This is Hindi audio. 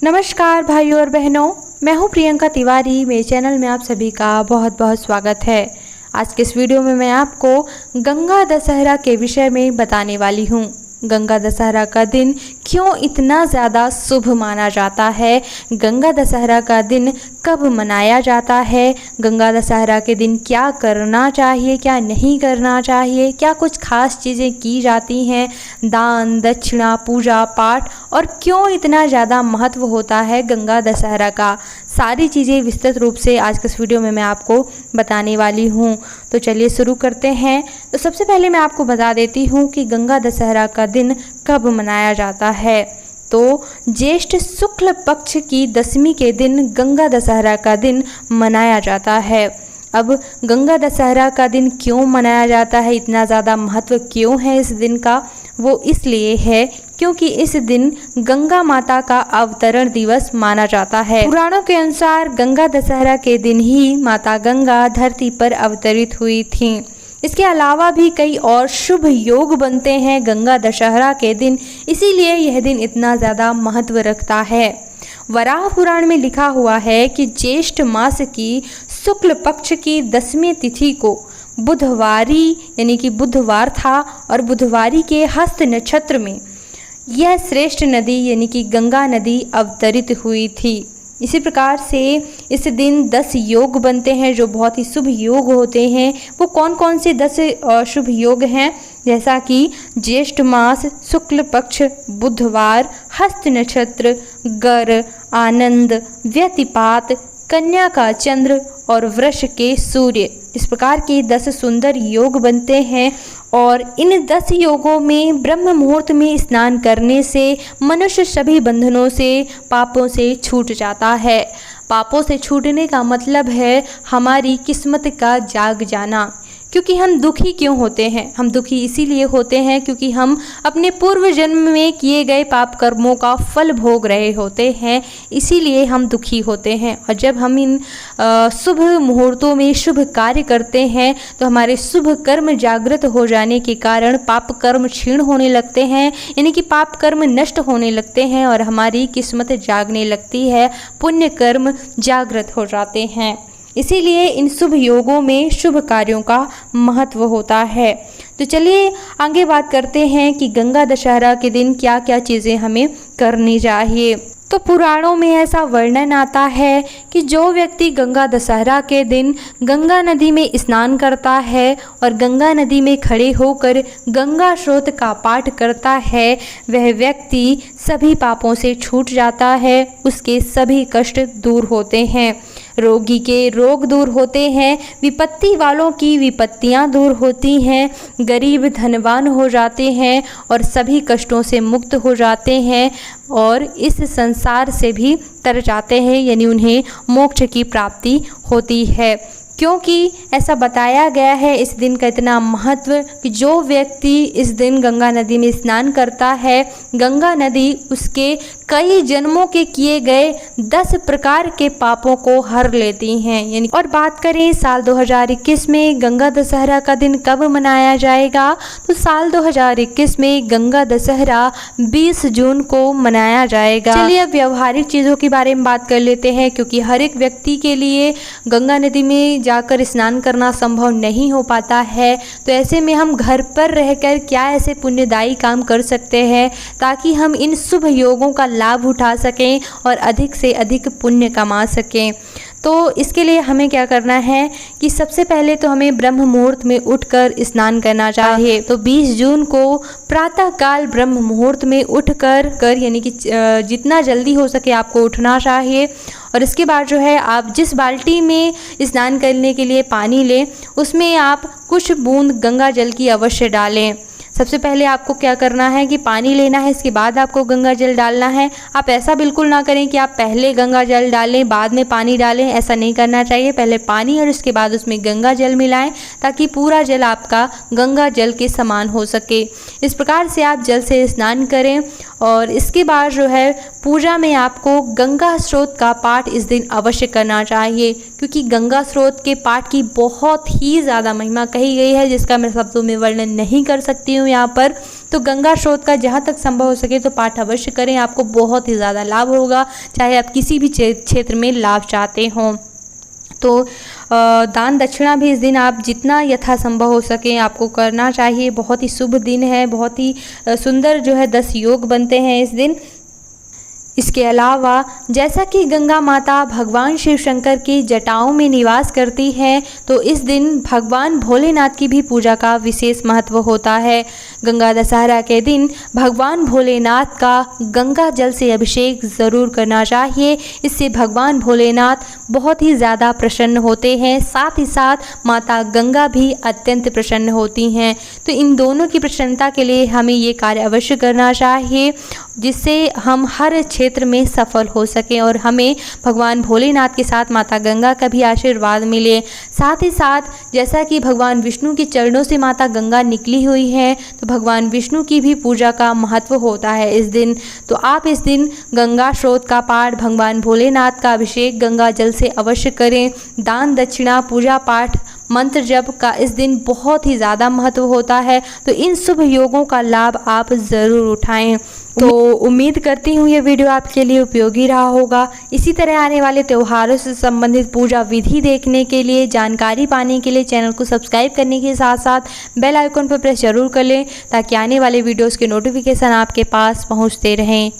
नमस्कार भाइयों और बहनों, मैं हूं प्रियंका तिवारी। मेरे चैनल में आप सभी का बहुत बहुत स्वागत है। आज के इस वीडियो में मैं आपको गंगा दशहरा के विषय में बताने वाली हूं। गंगा दशहरा का दिन क्यों इतना ज़्यादा शुभ माना जाता है, गंगा दशहरा का दिन कब मनाया जाता है, गंगा दशहरा के दिन क्या करना चाहिए, क्या नहीं करना चाहिए, क्या कुछ खास चीज़ें की जाती हैं, दान दक्षिणा पूजा पाठ, और क्यों इतना ज़्यादा महत्व होता है गंगा दशहरा का, सारी चीज़ें विस्तृत रूप से आज के इस वीडियो में मैं आपको बताने वाली हूँ। तो चलिए शुरू करते हैं। तो सबसे पहले मैं आपको बता देती हूँ कि गंगा दशहरा का दिन कब मनाया जाता है। तो ज्येष्ठ शुक्ल पक्ष की दशमी के दिन गंगा दशहरा का दिन मनाया जाता है। अब गंगा दशहरा का दिन क्यों मनाया जाता है, इतना ज़्यादा महत्व क्यों है इस दिन का, वो इसलिए है क्योंकि इस दिन गंगा माता का अवतरण दिवस माना जाता है। पुराणों के अनुसार गंगा दशहरा के दिन ही माता गंगा धरती पर अवतरित हुई थीं। इसके अलावा भी कई और शुभ योग बनते हैं गंगा दशहरा के दिन, इसीलिए यह दिन इतना ज़्यादा महत्व रखता है। वराह पुराण में लिखा हुआ है कि ज्येष्ठ मास की शुक्ल पक्ष की दशमी तिथि को बुधवारी यानी कि बुधवार था, और बुधवारी के हस्त नक्षत्र में यह श्रेष्ठ नदी यानी कि गंगा नदी अवतरित हुई थी। इसी प्रकार से इस दिन 10 योग बनते हैं जो बहुत ही शुभ योग होते हैं। वो कौन कौन से 10 शुभ योग हैं, जैसा कि ज्येष्ठ मास, शुक्ल पक्ष, बुधवार, हस्त नक्षत्र, गर, आनंद, व्यतिपात, कन्या का चंद्र और वृष के सूर्य। इस प्रकार के 10 सुंदर योग बनते हैं, और इन 10 योगों में ब्रह्म मुहूर्त में स्नान करने से मनुष्य सभी बंधनों से, पापों से छूट जाता है। पापों से छूटने का मतलब है हमारी किस्मत का जाग जाना। क्योंकि हम दुखी क्यों होते हैं, हम दुखी इसीलिए होते हैं क्योंकि हम अपने पूर्व जन्म में किए गए पाप कर्मों का फल भोग रहे होते हैं, इसीलिए हम दुखी होते हैं। और जब हम इन शुभ मुहूर्तों में शुभ कार्य करते हैं तो हमारे शुभ कर्म जागृत हो जाने के कारण पाप कर्म क्षीण होने लगते हैं, यानी कि पाप कर्म नष्ट होने लगते हैं और हमारी किस्मत जागने लगती है, पुण्य कर्म जागृत हो जाते हैं। इसीलिए इन शुभ योगों में शुभ कार्यों का महत्व होता है। तो चलिए आगे बात करते हैं कि गंगा दशहरा के दिन क्या क्या चीज़ें हमें करनी चाहिए। तो पुराणों में ऐसा वर्णन आता है कि जो व्यक्ति गंगा दशहरा के दिन गंगा नदी में स्नान करता है और गंगा नदी में खड़े होकर गंगा स्रोत का पाठ करता है, वह व्यक्ति सभी पापों से छूट जाता है, उसके सभी कष्ट दूर होते हैं, रोगी के रोग दूर होते हैं, विपत्ति वालों की विपत्तियां दूर होती हैं, गरीब धनवान हो जाते हैं और सभी कष्टों से मुक्त हो जाते हैं और इस संसार से भी तर जाते हैं, यानी उन्हें मोक्ष की प्राप्ति होती है। क्योंकि ऐसा बताया गया है इस दिन का इतना महत्व कि जो व्यक्ति इस दिन गंगा नदी में स्नान करता है, गंगा नदी उसके कई जन्मों के किए गए 10 प्रकार के पापों को हर लेती हैं। यानी और बात करें साल 2021 में गंगा दशहरा का दिन कब मनाया जाएगा, तो साल 2021 में गंगा दशहरा 20 जून को मनाया जाएगा। चलिए अब व्यवहारिक चीज़ों के बारे में बात कर लेते हैं, क्योंकि हर एक व्यक्ति के लिए गंगा नदी में जाकर स्नान करना संभव नहीं हो पाता है। तो ऐसे में हम घर पर रहकर क्या ऐसे पुण्यदायी काम कर सकते हैं ताकि हम इन शुभ योगों का लाभ उठा सकें और अधिक से अधिक पुण्य कमा सकें। तो इसके लिए हमें क्या करना है कि सबसे पहले तो हमें ब्रह्म मुहूर्त में उठकर स्नान करना चाहिए। तो 20 जून को प्रातःकाल ब्रह्म मुहूर्त में उठकर यानी कि जितना जल्दी हो सके आपको उठना चाहिए। और इसके बाद जो है आप जिस बाल्टी में स्नान करने के लिए पानी लें उसमें आप कुछ बूंद गंगा जल की अवश्य डालें। सबसे पहले आपको क्या करना है कि पानी लेना है, इसके बाद आपको गंगा जल डालना है। आप ऐसा बिल्कुल ना करें कि आप पहले गंगा जल डालें बाद में पानी डालें, ऐसा नहीं करना चाहिए। पहले पानी और उसके बाद उसमें गंगा जल मिलाएं ताकि पूरा जल आपका गंगा जल के समान हो सके। इस प्रकार से आप जल से स्नान करें और इसके बाद जो है पूजा में आपको गंगा स्रोत का पाठ इस दिन अवश्य करना चाहिए, क्योंकि गंगा स्रोत के पाठ की बहुत ही ज़्यादा महिमा कही गई है, जिसका मैं शब्दों में वर्णन नहीं कर सकती हूँ यहाँ पर। तो गंगा स्रोत का जहाँ तक संभव हो सके तो पाठ अवश्य करें, आपको बहुत ही ज़्यादा लाभ होगा, चाहे आप किसी भी क्षेत्र में लाभ चाहते हों। तो दान दक्षिणा भी इस दिन आप जितना यथासंभव हो सके आपको करना चाहिए। बहुत ही शुभ दिन है, बहुत ही सुंदर जो है 10 योग बनते हैं इस दिन। इसके अलावा जैसा कि गंगा माता भगवान शिव शंकर की जटाओं में निवास करती हैं, तो इस दिन भगवान भोलेनाथ की भी पूजा का विशेष महत्व होता है। गंगा दशहरा के दिन भगवान भोलेनाथ का गंगा जल से अभिषेक ज़रूर करना चाहिए। इससे भगवान भोलेनाथ बहुत ही ज़्यादा प्रसन्न होते हैं, साथ ही साथ माता गंगा भी अत्यंत प्रसन्न होती हैं। तो इन दोनों की प्रसन्नता के लिए हमें ये कार्य अवश्य करना चाहिए, जिससे हम हर क्षेत्र में सफल हो सकें और हमें भगवान भोलेनाथ के साथ माता गंगा का भी आशीर्वाद मिले। साथ ही साथ जैसा कि भगवान विष्णु के चरणों से माता गंगा निकली हुई है, तो भगवान विष्णु की भी पूजा का महत्व होता है इस दिन। तो आप इस दिन गंगा स्रोत का पाठ, भगवान भोलेनाथ का अभिषेक गंगा जल से अवश्य करें। दान दक्षिणा, पूजा पाठ, मंत्र जप का इस दिन बहुत ही ज़्यादा महत्व होता है। तो इन शुभ योगों का लाभ आप ज़रूर उठाएं। तो उम्मीद करती हूँ ये वीडियो आपके लिए उपयोगी रहा होगा। इसी तरह आने वाले त्योहारों से संबंधित पूजा विधि देखने के लिए, जानकारी पाने के लिए चैनल को सब्सक्राइब करने के साथ साथ बेल आइकन पर प्रेस जरूर कर लें, ताकि आने वाले वीडियोस के नोटिफिकेशन आपके पास पहुँचते रहें।